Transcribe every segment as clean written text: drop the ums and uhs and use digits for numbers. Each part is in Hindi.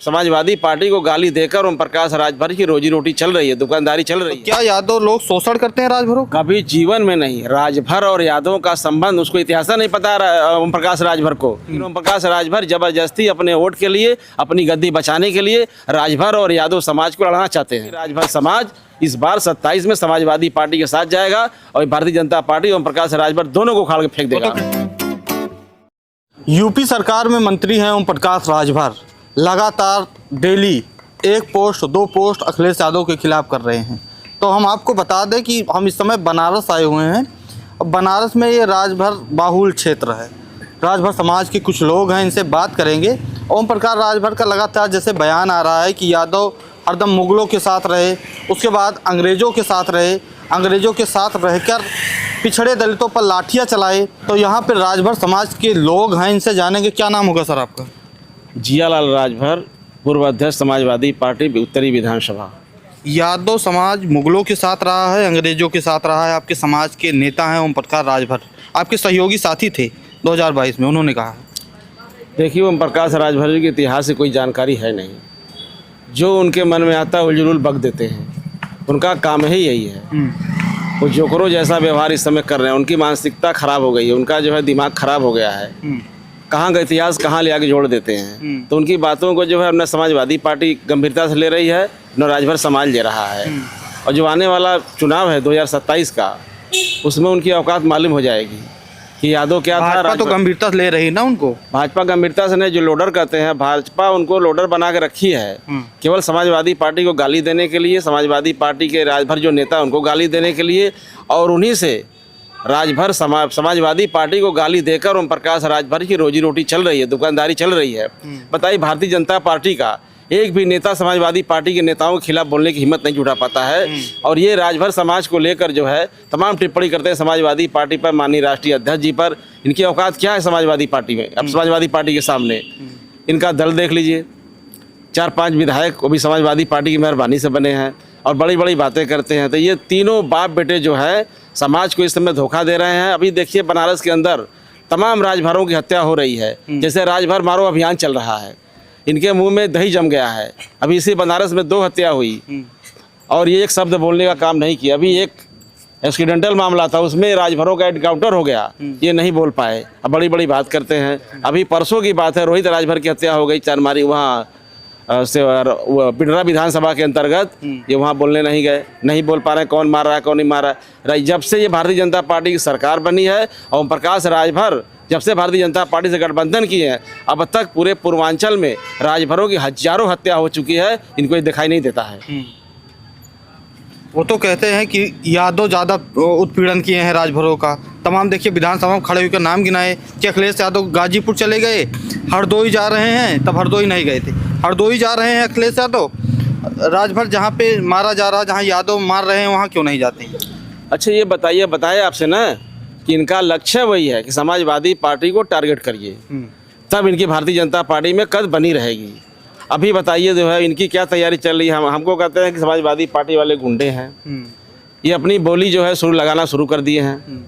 समाजवादी पार्टी को गाली देकर ओम प्रकाश राजभर की रोजी रोटी चल रही है, दुकानदारी चल रही है। क्या यादव लोग शोषण करते हैं राजभरों का? कभी जीवन में नहीं। राजभर और यादव का संबंध उसको इतिहास नहीं पता ओम प्रकाश राजभर को। ओम प्रकाश राजभर जबरदस्ती अपने वोट के लिए, अपनी गद्दी बचाने के लिए राजभर और यादव समाज को लड़ना चाहते हैं। राजभर समाज इस बार 27 में समाजवादी पार्टी के साथ जाएगा और भारतीय जनता पार्टी ओम प्रकाश राजभर दोनों को उखाड़ के फेंक देगा। यूपी सरकार में मंत्री हैं ओम प्रकाश राजभर, लगातार डेली एक पोस्ट दो पोस्ट अखिलेश यादव के खिलाफ कर रहे हैं। तो हम आपको बता दें कि हम इस समय बनारस आए हुए हैं। अब बनारस में ये राजभर बाहुल क्षेत्र है, राजभर समाज के कुछ लोग हैं, इनसे बात करेंगे। ओम प्रकाश राजभर का लगातार जैसे बयान आ रहा है कि यादव हरदम मुगलों के साथ रहे, उसके बाद अंग्रेज़ों के साथ रहे, अंग्रेज़ों के साथ रहकर पिछड़े दलितों पर लाठियाँ चलाए। तो यहाँ पर राजभर समाज के लोग हैं, इनसे जानेंगे। क्या नाम होगा सर आपका? जियालाल राजभर, पूर्व अध्यक्ष समाजवादी पार्टी उत्तरी विधानसभा। यादव समाज मुगलों के साथ रहा है, अंग्रेज़ों के साथ रहा है। आपके समाज के नेता हैं ओम प्रकाश राजभर, आपके सहयोगी साथी थे 2022 में, उन्होंने कहा। देखिए, ओम प्रकाश राजभर जी के इतिहास से कोई जानकारी है नहीं। जो उनके मन में आता है उलझुल बक देते हैं, उनका काम ही यही है। वो जोकरों जैसा व्यवहार इस समय कर रहे हैं, उनकी मानसिकता खराब हो गई है, उनका जो है दिमाग खराब हो गया है। कहाँ का इतिहास कहाँ ले आके जोड़ देते हैं। तो उनकी बातों को जो है न समाजवादी पार्टी गंभीरता से ले रही है, न राजभर समाज ले रहा है। और जो आने वाला चुनाव है 2027 का, उसमें उनकी औकात मालूम हो जाएगी कि यादव क्या था। भाजपा तो गंभीरता से ले रही ना उनको। भाजपा गंभीरता से नहीं, जो लोडर कहते हैं, भाजपा उनको लोडर बना के रखी है केवल समाजवादी पार्टी को गाली देने के लिए, समाजवादी पार्टी के राजभर जो नेता उनको गाली देने के लिए। और उन्हीं से राजभर समाजवादी पार्टी को गाली देकर ओम प्रकाश राजभर की रोजी रोटी चल रही है, दुकानदारी चल रही है। बताइए, भारतीय जनता पार्टी का एक भी नेता समाजवादी पार्टी के नेताओं के खिलाफ बोलने की हिम्मत नहीं जुटा पाता है। और ये राजभर समाज को लेकर जो है तमाम टिप्पणी करते हैं समाजवादी पार्टी पर, माननीय राष्ट्रीय अध्यक्ष जी पर। इनकी औकात क्या है समाजवादी पार्टी में? अब समाजवादी पार्टी के सामने इनका दल देख लीजिए, 4-5 विधायक वो भी समाजवादी पार्टी की मेहरबानी से बने हैं और बड़ी बड़ी बातें करते हैं। तो ये तीनों बाप बेटे जो है समाज को इस समय धोखा दे रहे हैं। अभी देखिए, बनारस के अंदर तमाम राजभरों की हत्या हो रही है। जैसे राजभर मारो अभियान चल रहा है, इनके मुंह में दही जम गया है। अभी इसी बनारस में 2 हत्या हुई और ये एक शब्द बोलने का काम नहीं किया। अभी एक एक्सीडेंटल मामला था, उसमें राजभरों का एनकाउंटर हो गया, ये नहीं बोल पाए। अब बड़ी बड़ी बात करते हैं। अभी परसों की बात है, रोहित राजभर की हत्या हो गई चारमारी, वहाँ से पिंडरा विधानसभा के अंतर्गत। ये वहाँ बोलने नहीं गए, नहीं बोल पा रहे कौन मार रहा है कौन नहीं मार रहा है। जब से ये भारतीय जनता पार्टी की सरकार बनी है, ओम प्रकाश राजभर जब से भारतीय जनता पार्टी से गठबंधन किए हैं, अब तक पूरे पूर्वांचल में राजभरों की हजारों हत्या हो चुकी है। इनको ये दिखाई नहीं देता है। वो तो कहते हैं कि यादव ज़्यादा उत्पीड़न किए हैं राजभरों का। तमाम देखिए विधानसभा में खड़े होकर नाम गिनाए कि अखिलेश यादव गाजीपुर चले गए, हरदोई जा रहे हैं, तब हरदोई नहीं गए थे, हरदोई जा रहे हैं अखिलेश यादव। राजभर जहाँ पे मारा जा रहा है, जहाँ यादव मार रहे हैं, वहाँ क्यों नहीं जाते? अच्छा, ये बताए आपसे ना कि इनका लक्ष्य वही है कि समाजवादी पार्टी को टारगेट करिए, तब इनकी भारतीय जनता पार्टी में कद बनी रहेगी। अभी बताइए जो है इनकी क्या तैयारी चल रही है। हमको कहते हैं कि समाजवादी पार्टी वाले गुंडे हैं, ये अपनी बोली जो है लगाना शुरू कर दिए हैं।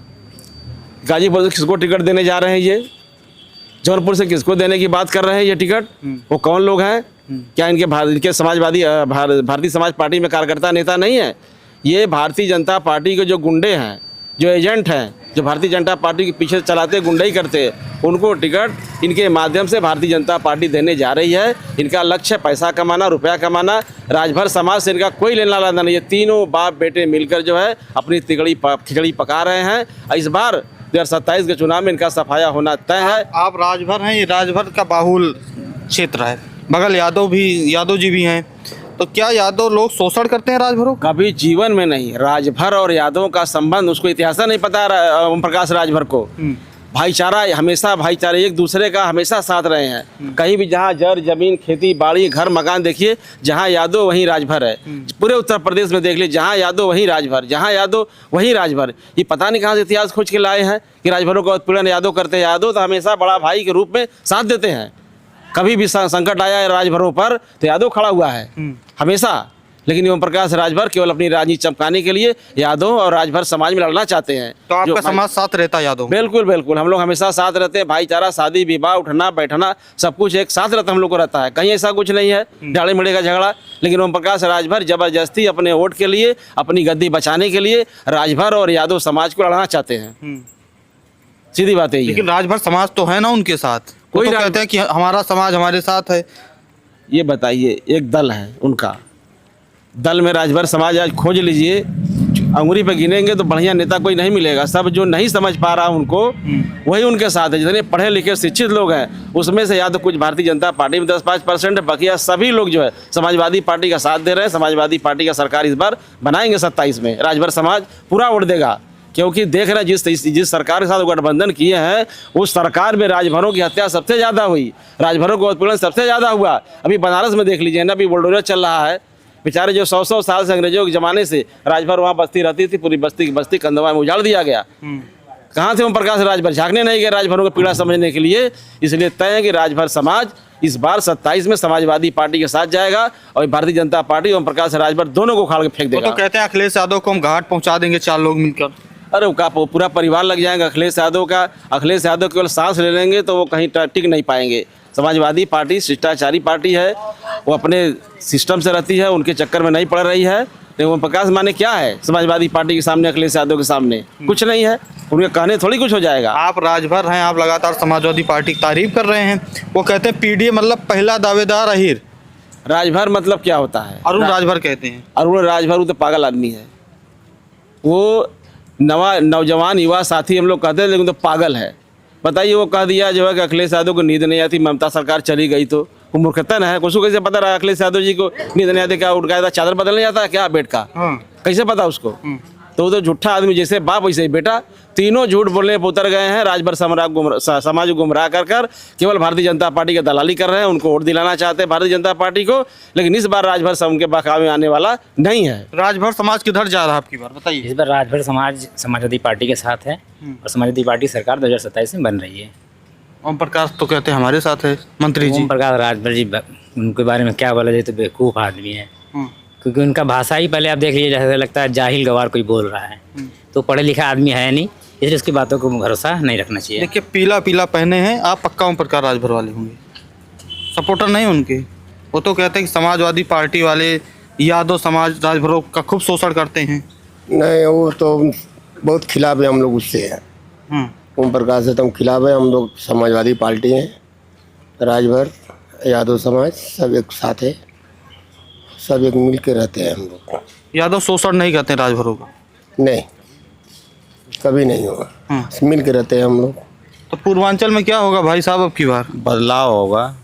गाजीपुर से किसको टिकट देने जा रहे हैं, ये जौनपुर से किसको देने की बात कर रहे हैं ये टिकट, वो कौन लोग हैं? क्या इनके समाजवादी भारतीय समाज पार्टी में कार्यकर्ता नेता नहीं है? ये भारतीय जनता पार्टी के जो गुंडे हैं, जो एजेंट हैं, जो भारतीय जनता पार्टी के पीछे चलाते गुंडई करते, उनको टिकट इनके माध्यम से भारतीय जनता पार्टी देने जा रही है। इनका लक्ष्य पैसा कमाना, रुपया कमाना। राजभर समाज से इनका कोई लेना देना नहीं। ये तीनों बाप बेटे मिलकर जो है अपनी खिचड़ी पका रहे हैं। इस बार 2027 के चुनाव में इनका सफाया होना तय है। आप राजभर हैं, ये राजभर का बाहुल क्षेत्र है, बगल यादव जी भी हैं। तो क्या यादव लोग शोषण करते हैं राजभरों? कभी जीवन में नहीं। राजभर और यादव का संबंध उसको इतिहास नहीं पता ओम प्रकाश राजभर को। भाईचारा, हमेशा भाईचारे, एक दूसरे का हमेशा साथ रहे हैं। कहीं भी जहाँ जर जमीन, खेती बाड़ी, घर मकान देखिए, जहाँ यादव वहीं राजभर है। पूरे उत्तर प्रदेश में देख लीजिए, जहाँ यादव वहीं राजभर, जहाँ यादव वहीं राजभर। ये पता नहीं कहाँ से इतिहास खोज के लाए हैं कि राजभरों का उत्पीड़न यादव करते हैं। यादव तो हमेशा बड़ा भाई के रूप में साथ देते हैं। कभी भी संकट आया है राजभरों पर तो यादव खड़ा हुआ है हमेशा। लेकिन ओम प्रकाश राजभर केवल अपनी राजनीति चमकाने के लिए यादव और राजभर समाज में लड़ना चाहते हैं। तो आपका समाज साथ रहता है यादव? बिल्कुल बिल्कुल, हम लोग हमेशा साथ रहते हैं। भाईचारा, शादी विवाह, उठना बैठना सब कुछ एक साथ रहता हम लोग को रहता है। कहीं ऐसा कुछ नहीं है झाड़े मड़े का झगड़ा। लेकिन ओम प्रकाश राजभर जबरदस्ती अपने वोट के लिए, अपनी गद्दी बचाने के लिए राजभर और यादव समाज को लड़ना चाहते हैं। सीधी बात है। लेकिन राजभर समाज तो है ना उनके साथ, कोई तो कहते हैं कि हमारा समाज हमारे साथ है। ये बताइए, एक दल है उनका, दल में राजभर समाज आज खोज लीजिए, अंगुली पे गिनेंगे तो बढ़िया नेता कोई नहीं मिलेगा। सब जो नहीं समझ पा रहा उनको वही उनके साथ है। जितने पढ़े लिखे शिक्षित लोग हैं उसमें से या तो कुछ भारतीय जनता पार्टी में 10-5% है, बाकी सभी लोग जो है समाजवादी पार्टी का साथ दे रहे हैं। समाजवादी पार्टी का सरकार इस बार बनाएंगे 27 में, राजभर समाज पूरा वोट देगा। क्योंकि देख रहे हैं जिस सरकार के साथ गठबंधन किए हैं उस सरकार में राजभरों की हत्या सबसे ज़्यादा हुई, राजभरों को उत्पीड़न सबसे ज़्यादा हुआ। अभी बनारस में देख लीजिए ना, अभी बुलडोजर चल रहा है। बेचारे जो 100 साल से अंग्रेजों के ज़माने से राजभर वहाँ बस्ती रहती थी, पूरी बस्ती की बस्ती कंधवा में उजाड़ दिया गया। कहाँ थे ओम प्रकाश राजभर? झाँकने नहीं गए राजभरों की पीड़ा समझने के लिए। इसलिए तय है कि राजभर समाज इस बार 27 में समाजवादी पार्टी के साथ जाएगा और भारतीय जनता पार्टी ओम प्रकाश राजभर दोनों को उखाड़ के फेंक देगा। तो कहते हैं अखिलेश यादव को हम घाट पहुँचा देंगे 4 लोग मिलकर। अरे का पूरा परिवार लग जाएगा अखिलेश यादव का। अखिलेश यादव केवल सांस ले लेंगे तो वो कहीं टिक नहीं पाएंगे। समाजवादी पार्टी शिष्टाचारी पार्टी है, वो अपने सिस्टम से रहती है, उनके चक्कर में नहीं पड़ रही है। लेकिन ओम प्रकाश माने क्या है समाजवादी पार्टी के सामने, अखिलेश यादव के सामने कुछ नहीं है। उनके कहने थोड़ी कुछ हो जाएगा। आप राजभर हैं, आप लगातार समाजवादी पार्टी की तारीफ कर रहे हैं। वो कहते हैं पीडीए मतलब पहला दावेदार अहीर। राजभर मतलब क्या होता है? अरुण राजभर कहते हैं। अरुण राजभर वो तो पागल आदमी है। वो नौजवान युवा साथी हम लोग कहते हैं, लेकिन तो पागल है। बताइए, वो कह दिया जो है कि अखिलेश यादव को नींद नहीं आती, ममता सरकार चली गई तो वो मूर्खतन है। उसको कैसे पता रहा अखिलेश यादव जी को नींद नहीं आती? क्या उठ गया था, चादर बदलने जाता है क्या बेड का? कैसे पता उसको? तो वो तो झूठा आदमी, जैसे बाप वैसे ही बेटा। तीनों झूठ बोलने पर उतर गए हैं। राजभर समाज गुमराह कर केवल भारतीय जनता पार्टी की दलाली कर रहे हैं। उनको वोट दिलाना चाहते हैं भारतीय जनता पार्टी को, लेकिन इस बार राजभर उनके बहकावे में आने वाला नहीं है। राजभर समाज किधर जा रहा है आपकी बार बताइए? इस बार राजभर समाज समाजवादी पार्टी के साथ है और समाजवादी पार्टी सरकार 2027 में बन रही है। ओम प्रकाश तो कहते हैं हमारे साथ है मंत्री जी। ओम प्रकाश राजभर जी, उनके बारे में क्या बोला जाए तो बेवकूफ़ आदमी है। क्योंकि उनका भाषा ही पहले आप देख लीजिए, जैसे लगता है जाहिल गवार कोई बोल रहा है। तो पढ़े लिखा आदमी है नहीं, इसलिए उसकी बातों को भरोसा नहीं रखना चाहिए। देखिए पीला पीला पहने हैं, आप पक्का ओम प्रकाश राजभर वाले होंगे, सपोर्टर नहीं उनके। वो तो कहते हैं कि समाजवादी पार्टी वाले यादव समाज राजभरों का खूब शोषण करते हैं। नहीं, वो तो बहुत खिलाफ है हम लोग उससे है। ओम प्रकाश से तो हम खिलाफ है। हम लोग समाजवादी पार्टी हैं, राजभर यादव समाज सब एक साथ है, सब एक मिल के रहते हैं हम लोग। यादव शोषण नहीं करते राजभरों का? नहीं, कभी नहीं होगा, मिल के रहते हैं हम लोग। तो पूर्वांचल में क्या होगा भाई साहब अब की बार? बदलाव होगा।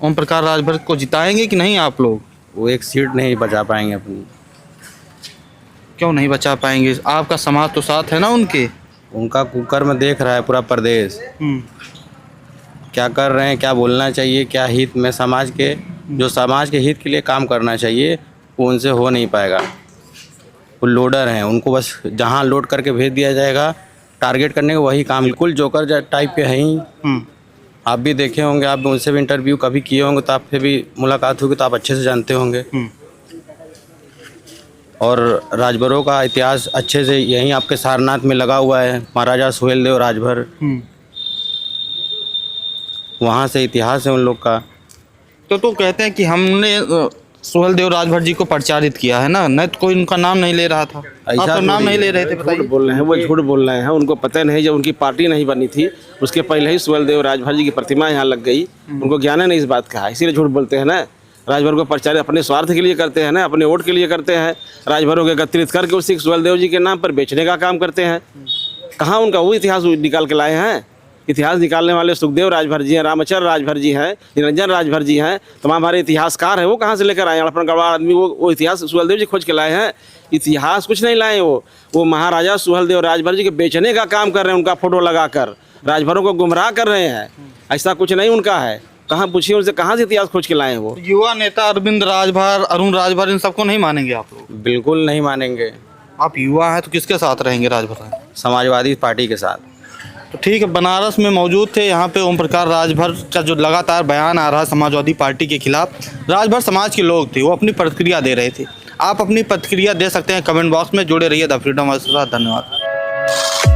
ओम प्रकाश राजभर को जिताएंगे कि नहीं आप लोग? वो एक सीट नहीं बचा पाएंगे अपनी। क्यों नहीं बचा पाएंगे? आपका समाज तो साथ है ना उनके। उनका कुकर में देख रहा है पूरा प्रदेश, क्या कर रहे हैं, क्या बोलना चाहिए, क्या हित में समाज के, जो समाज के हित के लिए काम करना चाहिए वो उनसे हो नहीं पाएगा। वो लोडर हैं, उनको बस जहां लोड करके भेज दिया जाएगा टारगेट करने का वही काम। बिल्कुल जोकर टाइप के हैं ही। आप भी देखे होंगे, आप उनसे भी इंटरव्यू कभी किए होंगे तो आपसे भी मुलाकात होगी तो आप अच्छे से जानते होंगे। और राजभरों का इतिहास अच्छे से यहीं आपके सारनाथ में लगा हुआ है। महाराजा सुहेलदेव राजभर, वहाँ से इतिहास है उन लोग का। तो कहते हैं कि हमने सुहेलदेव राजभर जी को प्रचारित किया है ना, नहीं तो कोई उनका नाम नहीं ले रहा था। आप तो नाम नहीं ले रहे थे, बताइए। बोल रहे हैं, वो झूठ बोल रहे हैं। उनको पता नहीं, जब उनकी पार्टी नहीं बनी थी उसके पहले ही सुहेलदेव राजभर जी की प्रतिमा यहाँ लग गई। उनको ज्ञान नहीं इस बात का, इसीलिए झूठ बोलते हैं ना। राजभर को प्रचारित अपने स्वार्थ के लिए करते हैं ना, अपने वोट के लिए करते हैं। राजभरों को एकत्रित करके उसी सुहेलदेव जी के नाम पर बेचने का काम करते हैं। कहाँ उनका वो इतिहास निकाल के लाए हैं? इतिहास निकालने वाले सुखदेव राजभर जी हैं, रामचंद्र राजभर जी हैं, निरंजन राजभर जी हैं, तमाम हमारे इतिहासकार हैं। वो कहाँ से लेकर आए? अपना गड़बड़ आदमी वो इतिहास सुहेलदेव जी खोज के लाए हैं। इतिहास कुछ नहीं लाए, वो महाराजा सुहेलदेव राजभर जी के बेचने का काम कर रहे हैं। उनका फोटो लगाकर राजभरों को गुमराह कर रहे हैं। ऐसा कुछ नहीं उनका है। कहाँ पूछिए उनसे, कहाँ से इतिहास खोज के लाए हैं वो? युवा नेता अरविंद राजभर, अरुण राजभर, इन सबको नहीं मानेंगे आप लोग? बिल्कुल नहीं मानेंगे। आप युवा हैं तो किसके साथ रहेंगे राजभर? समाजवादी पार्टी के साथ। तो ठीक है, बनारस में मौजूद थे यहाँ पे ओम प्रकाश राजभर का जो लगातार बयान आ रहा है समाजवादी पार्टी के खिलाफ। राजभर समाज के लोग थे, वो अपनी प्रतिक्रिया दे रहे थे। आप अपनी प्रतिक्रिया दे सकते हैं कमेंट बॉक्स में। जुड़े रहिए द फ्रीडम हाउस के साथ। धन्यवाद।